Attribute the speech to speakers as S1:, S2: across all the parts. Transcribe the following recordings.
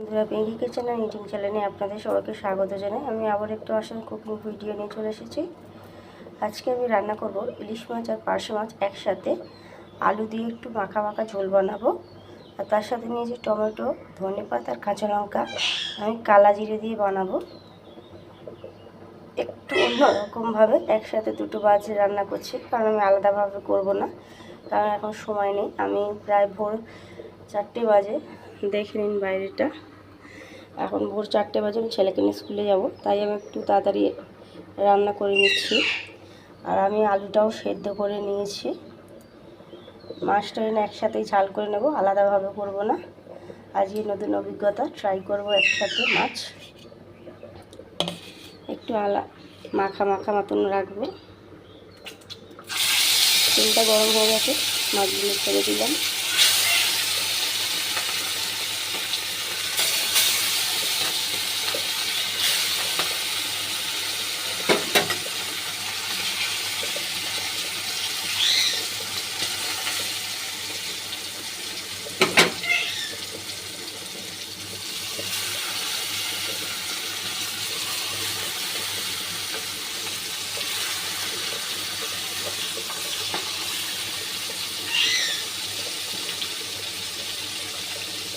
S1: বন্ধুরা, Pinki kitchen are eating চ্যানেলে আপনাদের সবাইকে স্বাগত জানাই। আমি আবার একটু আসার কুকিং ভিডিও নিয়ে চলে এসেছি। আজকে আমি রান্না করব ইলিশ মাছ আর পার্শে মাছ একসাথে আলু দিয়ে একটু মাখা মাখা ঝোল বানাবো। আর তার সাথে নিয়েছি টমেটো, ধনেপাতা আর কাঁচা লঙ্কা। আমি কালা জিরে দিয়ে বানাবো। একটু অন্যরকমভাবে একসাথে দুটো মাছ রান্না করছি, কারণ আমি আলাদাভাবে করব না, কারণ এখন সময় নেই। আমি প্রায় ভোর 4টে বাজে, দেখে নিন বাইরেটা। এখন ভোর 4টে বাজে, আমি ছেলেকে নিয়ে স্কুলে যাব, তাই আমি একটু তাড়াতাড়ি রান্না করে নিচ্ছি। আর আমি আলুটাও সেদ্ধ করে নিয়েছি। মাছটা এনে একসাথেই ঝাল করে নেব, আলাদাভাবে করব না। আজকে নতুন অভিজ্ঞতা, ট্রাই করব একসাথে মাছ। একটু মাখা মাখা মতন রাখবো। তেলটা গরম হয়ে গেছে, মাছগুলো ছেড়ে দিলাম।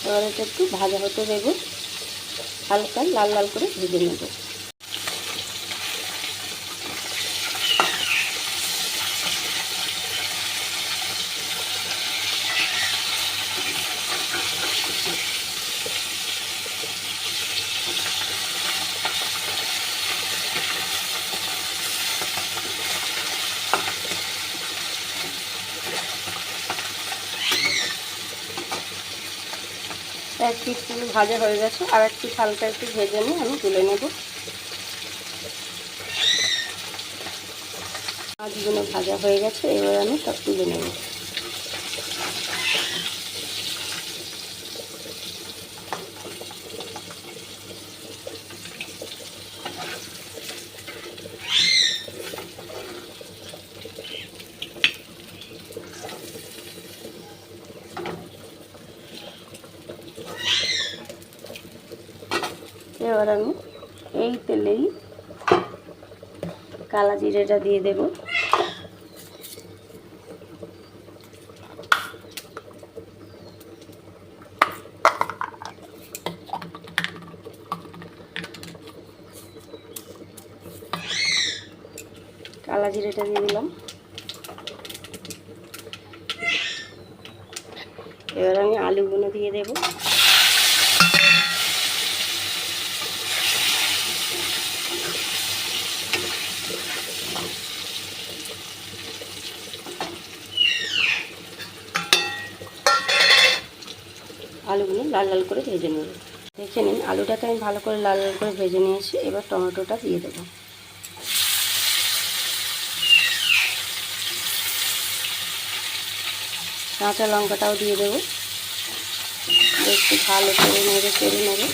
S1: এবার এটা একটু ভাজা হতে দেবো, হালকা লাল লাল করে ভেজে নেব। এক পিস ভাজা হয়ে গেছে, আর এক পিস হালকা একটু ভেজে নিয়ে আমি তুলে নেব। মাছগুলো ভাজা হয়ে গেছে, এবার আমি সব তুলে নেব। এবার আমি এই তেলেই কালা জিরেটা দিয়ে দেব। কালা জিরেটা দিয়ে দিলাম। এবার আমি আলুগুলো দিয়ে দেব। আলুগুলো লাল লাল করে ভেজে নেব। দেখে নিন, আলুটাকে আমি ভালো করে লাল লাল করে ভেজে নিয়েছি। এবার টমেটোটা দিয়ে দেবো। কাঁচা লঙ্কাটাও দিয়ে দেবো। একটু ভালো করে নেড়ে চেড়ে নেবে।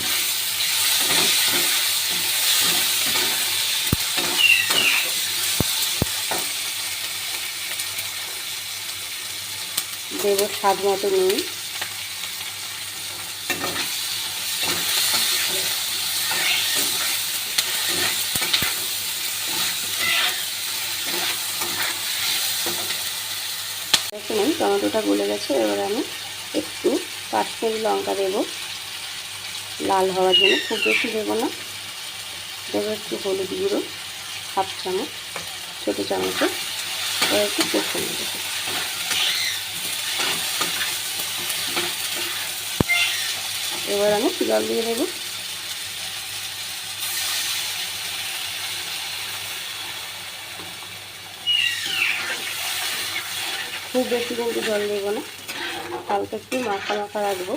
S1: দেবো স্বাদ মতো নুন। দেখুন টমেটোটা গলে গেছে। এবার আমি একটু কাশ্মীরি লঙ্কা দেবো লাল হওয়ার জন্য, খুব বেশি দেবো না। দেবো একটু হলুদ গুঁড়ো, হাফ চামচ, ছোটো চামচে। এবার একটু কষে নেব। এবার আমি জল দিয়ে দেবো। খুব বেশি কিন্তু জল দেবো না, হালকা একটু মাখা মাখা রাখবো।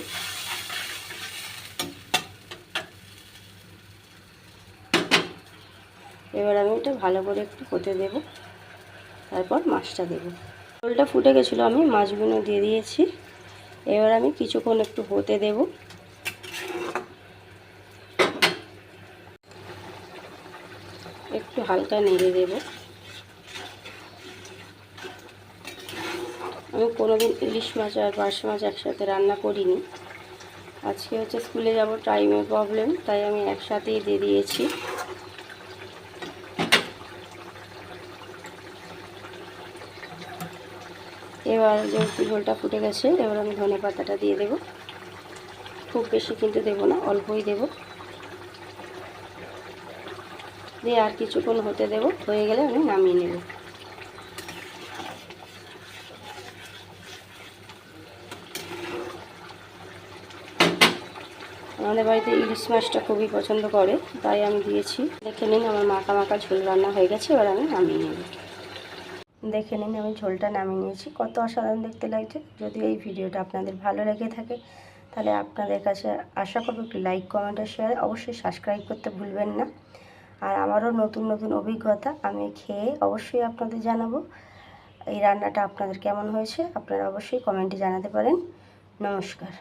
S1: এবার আমি এটা ভালো করে একটু হতে দেব, তারপর মাছটা দেবো। ঝোলটা ফুটে গেছিলো, আমি মাছগুলো দিয়ে দিয়েছি। এবার আমি কিছুক্ষণ একটু হতে দেব। একটু হালকা নেড়ে দেব। আমি কোনোদিন ইলিশ মাছ আর পার্শে মাছ একসাথে রান্না করিনি, আজকে হচ্ছে স্কুলে যাব, টাইমের প্রবলেম, তাই আমি একসাথেই দিয়ে দিয়েছি। এবার যেহেতু ঝোলটা ফুটে গেছে, এবার আমি ধনে পাতাটা দিয়ে দেব। খুব বেশি কিন্তু দেব না, অল্পই দেব। দিয়ে আর কিছুক্ষণ হতে দেব, হয়ে গেলে আমি নামিয়ে নেব। আমাদের বাড়িতে ইলিশ মাছটা খুবই পছন্দ করে, তাই আমি দিয়েছি। দেখে নিন আমার মাখা মাখা ঝোল রান্না হয়ে গেছে, এবার আমি নামিয়ে নেব। দেখে নিন আমি ঝোলটা নামিয়ে নিয়েছি, কত অসাধারণ দেখতে লাগছে। যদি এই ভিডিওটা আপনাদের ভালো লেগে থাকে তাহলে আপনাদের কাছে আশা করব একটু লাইক, কমেন্ট আর শেয়ার, অবশ্যই সাবস্ক্রাইব করতে ভুলবেন না। আর আমারও নতুন নতুন অভিজ্ঞতা আমি খেয়ে অবশ্যই আপনাদের জানাবো। এই রান্নাটা আপনাদের কেমন হয়েছে আপনারা অবশ্যই কমেন্টে জানাতে পারেন। নমস্কার।